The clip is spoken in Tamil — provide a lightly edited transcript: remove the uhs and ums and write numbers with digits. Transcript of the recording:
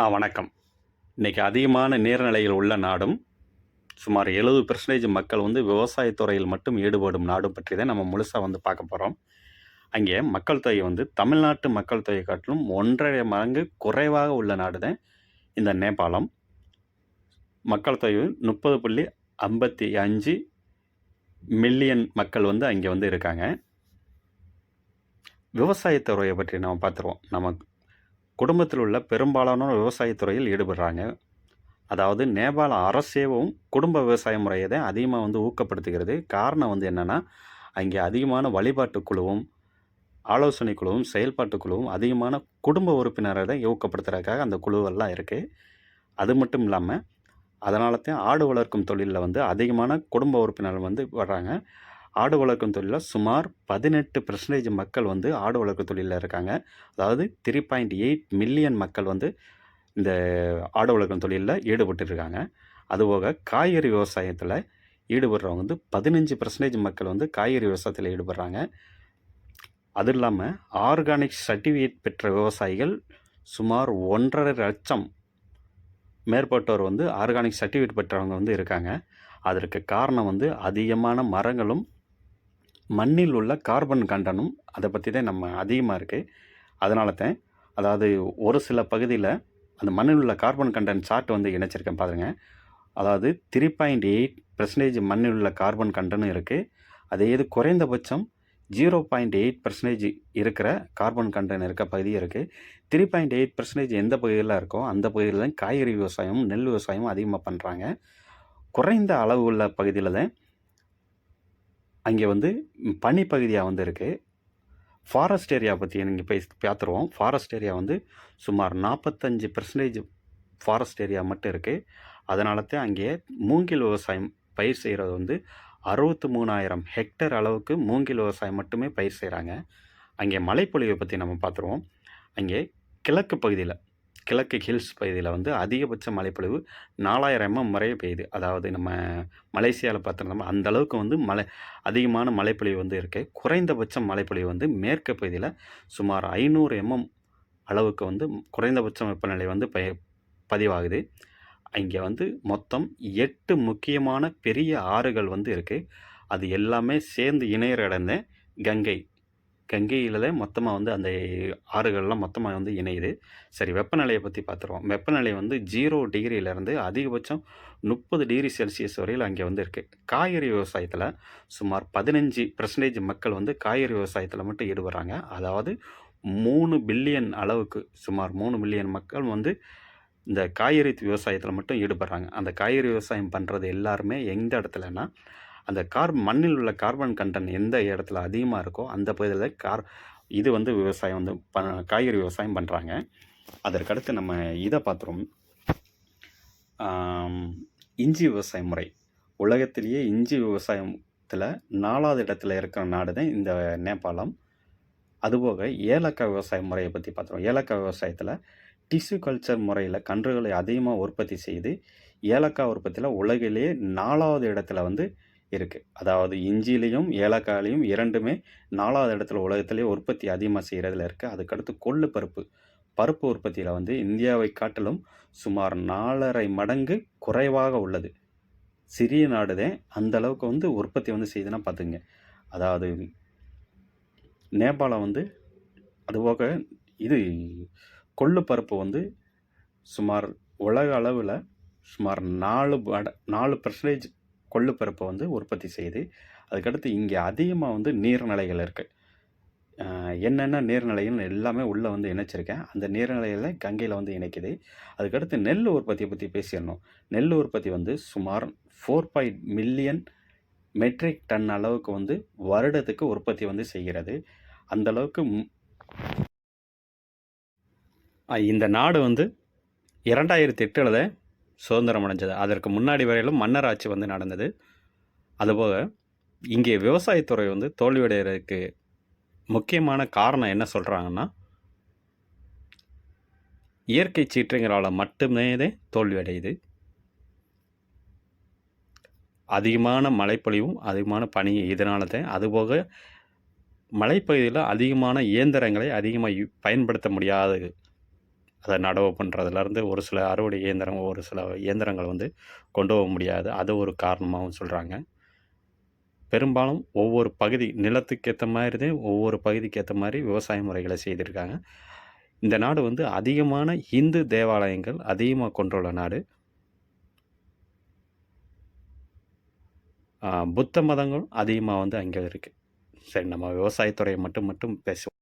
வணக்கம். இன்னைக்கு அதிகமான நீர்நிலைகள் உள்ள நாடும், சுமார் 70% மக்கள் வந்து விவசாயத் துறையில் மட்டும் ஈடுபடும் நாடும் பற்றி தான் நம்ம முழுசா வந்து பார்க்க போறோம். அங்கே மக்கள் தொகை வந்து தமிழ்நாட்டு மக்கள் தொகை காட்டிலும் 1½ மடங்கு குறைவாக உள்ள நாடு தான் இந்த நேபாளம். மக்கள் தொகை 30.55 மில்லியன் மக்கள் வந்து அங்கே வந்து இருக்காங்க. விவசாயத் துறையை பற்றி நம்ம பார்த்துருவோம். நம்ம குடும்பத்தில் உள்ள பெரும்பாலானோர் விவசாயத் துறையில் ஈடுபடுறாங்க. அதாவது நேபாள அரசேவும் குடும்ப விவசாய முறையை தான் அதிகமாக வந்து ஊக்கப்படுத்துகிறது. காரணம் வந்து என்னென்னா, அங்கே அதிகமான வழிபாட்டு குழுவும், ஆலோசனை குழுவும், செயல்பாட்டு குழுவும் அதிகமான குடும்ப உறுப்பினரை தான் ஊக்கப்படுத்துறதுக்காக அந்த குழுவெல்லாம் இருக்குது. அது மட்டும் இல்லாமல், அதனால தான் ஆடு வளர்க்கும் தொழிலில் வந்து அதிகமான குடும்ப உறுப்பினர்கள் வந்து வர்றாங்க. ஆடு வளர்க்கும் தொழிலில் சுமார் 18% மக்கள் வந்து ஆடு வளர்க்கும் தொழிலில் இருக்காங்க. அதாவது 3.8 மில்லியன் மக்கள் வந்து இந்த ஆடு வளர்க்கும் தொழிலில் ஈடுபட்டுருக்காங்க. அதுபோக காய்கறி விவசாயத்தில் ஈடுபடுறவங்க வந்து 15% மக்கள் வந்து காய்கறி விவசாயத்தில் ஈடுபடுறாங்க. அது இல்லாமல் ஆர்கானிக் சர்டிஃபிகேட் பெற்ற விவசாயிகள் சுமார் 1.5 லட்சம் மேற்பட்டோர் வந்து ஆர்கானிக் சர்டிஃபிகேட் பெற்றவங்க வந்து இருக்காங்க. அதற்கு காரணம் வந்து அதிகமான மரங்களும், மண்ணில் உள்ள கார்பன் கண்டனும் அதை பற்றி தான் நம்ம அதிகமாக இருக்குது. அதனால தான் அதாவது ஒரு சில பகுதியில் அந்த மண்ணில் உள்ள கார்பன் கண்டென்ட் சார்ட் வந்து இணைச்சிருக்கேன் பாருங்க. அதாவது 3.8% மண்ணில் உள்ள கார்பன் கண்டனும் இருக்குது. அதே இது குறைந்தபட்சம் 0.8% இருக்கிற கார்பன் கண்டென்ட் இருக்க பகுதியும் இருக்குது. 3.8% எந்த பகுதியில் இருக்கோ அந்த பகுதியில் தான் காய்கறி விவசாயமும் நெல் விவசாயமும் அதிகமாக பண்ணுறாங்க. குறைந்த அளவு உள்ள பகுதியில் தான் அங்கே வந்து பனிப்பகுதியாக வந்து இருக்குது. ஃபாரஸ்ட் ஏரியா பற்றி நீங்கள் பார்த்துருவோம். ஃபாரஸ்ட் ஏரியா வந்து சுமார் 45% ஃபாரஸ்ட் ஏரியா மட்டும் இருக்குது. அதனால தான் அங்கே மூங்கில் விவசாயம் பயிர் செய்கிறது வந்து 63,000 ஹெக்டேர் அளவுக்கு மூங்கில் விவசாயம் மட்டுமே பயிர் செய்கிறாங்க. அங்கே மழைப்பொழிவை பற்றி நம்ம பார்த்துருவோம். அங்கே கிழக்கு பகுதியில், கிழக்கு ஹில்ஸ் பகுதியில் வந்து அதிகபட்ச மழைப்பொழிவு 4000 mm வரை பெய்யுது. அதாவது நம்ம மலேசியாவில் பார்த்துருந்தோம் அந்த அளவுக்கு வந்து அதிகமான மழைப்பொழிவு வந்து இருக்குது. குறைந்தபட்ச மழைப்பொழிவு வந்து மேற்கு பகுதியில் சுமார் 500 mm அளவுக்கு வந்து குறைந்தபட்ச வெப்பநிலை வந்து பதிவாகுது. இங்கே வந்து மொத்தம் 8 முக்கியமான பெரிய ஆறுகள் வந்து இருக்குது. அது எல்லாமே சேர்ந்து இணையிற இடம் தான் கங்கை. கங்கையில் தான் மொத்தமாக வந்து அந்த ஆறுகள்லாம் மொத்தமாக வந்து இணையுது. சரி, வெப்பநிலையை பற்றி பார்த்துருவோம். வெப்பநிலை வந்து 0 டிகிரியிலேருந்து அதிகபட்சம் 30 டிகிரி செல்சியஸ் வரையில் அங்கே வந்து இருக்குது. காய்கறி விவசாயத்தில் சுமார் 15% மக்கள் வந்து காய்கறி விவசாயத்தில் மட்டும் ஈடுபடுறாங்க. அதாவது 3 பில்லியன் அளவுக்கு சுமார் 3 பில்லியன் மக்கள் வந்து இந்த காய்கறி விவசாயத்தில் மட்டும் ஈடுபடுறாங்க. அந்த காய்கறி விவசாயம் பண்ணுறது எல்லாருமே எந்த இடத்துலனா, அந்த மண்ணில் உள்ள கார்பன் கண்டென்ட் எந்த இடத்துல அதிகமாக இருக்கோ அந்த பகுதியில் இது வந்து விவசாயம் வந்து காய்கறி விவசாயம் பண்ணுறாங்க. அதற்கடுத்து நம்ம இதை பார்த்துருவோம். இஞ்சி விவசாய முறை. உலகத்திலேயே இஞ்சி விவசாயத்தில் 4வது இடத்துல இருக்கிற நாடு தான் இந்த நேபாளம். அதுபோக ஏலக்காய் விவசாய முறையை பற்றி பார்த்துருவோம். ஏலக்காய் விவசாயத்தில் டிஷ்யூ கல்ச்சர் முறையில் கன்றுகளை அதிகமாக உற்பத்தி செய்து ஏலக்காய் உற்பத்தியில் உலகிலேயே 4வது இடத்துல வந்து இருக்குது. அதாவது இஞ்சிலையும் ஏலக்காயிலையும் இரண்டுமே 4வது இடத்துல உலகத்திலே உற்பத்தி அதிகமாக செய்கிறதுல இருக்குது. அதுக்கடுத்து கொள்ளு பருப்பு உற்பத்தியில் வந்து இந்தியாவை காட்டிலும் சுமார் 4.5 மடங்கு குறைவாக உள்ளது. சிறிய நாடு தான் அந்த அளவுக்கு வந்து உற்பத்தி வந்து செய்யுதுன்னா பார்த்துங்க. அதாவது நேபாளம் வந்து அதுபோக இது கொள்ளு பருப்பு வந்து சுமார் உலக அளவில் சுமார் 4% கொள்ளு பருப்பை வந்து உற்பத்தி செய்யுது. அதுக்கடுத்து இங்கே அதிகமாக வந்து நீர்நிலைகள் இருக்குது. என்னென்ன நீர்நிலைகள் எல்லாமே உள்ளே வந்து இணைச்சிருக்கேன். அந்த நீர்நிலைகளில் கங்கையில் வந்து இணைக்குது. அதுக்கடுத்து நெல் உற்பத்தியை பற்றி பேசிடணும். நெல் உற்பத்தி வந்து சுமார் 4 மில்லியன் மெட்ரிக் டன் அளவுக்கு வந்து வருடத்துக்கு உற்பத்தி வந்து செய்கிறது. அந்தளவுக்கு இந்த நாடு வந்து 2008 தான் சுதந்திரம் அடைஞ்சது. அதற்கு முன்னாடி வரையிலும் மன்னர் ஆட்சி வந்து நடந்தது. அதுபோக இங்கே விவசாயத்துறை வந்து தோல்வியடைகிறதுக்கு முக்கியமான காரணம் என்ன சொல்கிறாங்கன்னா, இயற்கை சீற்றங்களால் மட்டுமே தான் தோல்வியடையுது. அதிகமான மழைப்பொழிவும் அதிகமான பனி இதனால தான். அதுபோக மலைப்பகுதியில் அதிகமான இயந்திரங்களை அதிகமாக பயன்படுத்த முடியாதது. அதை நடவு பண்ணுறதுலேருந்து ஒரு சில அறுவடை இயந்திரம், ஒரு சில இயந்திரங்கள் வந்து கொண்டு போக முடியாது. அது ஒரு காரணமாகவும் சொல்கிறாங்க. பெரும்பாலும் ஒவ்வொரு பகுதி நிலத்துக்கு ஏற்ற மாதிரி ஒவ்வொரு பகுதிக்கு ஏற்ற மாதிரி விவசாய முறைகளை செய்திருக்காங்க. இந்த நாடு வந்து அதிகமான இந்து தேவாலயங்கள் அதிகமாக கொண்டுள்ள நாடு. புத்த மதங்களும் அதிகமாக வந்து அங்கே இருக்குது. சரி, நம்ம விவசாயத்துறையை மட்டும் பேசுவோம்.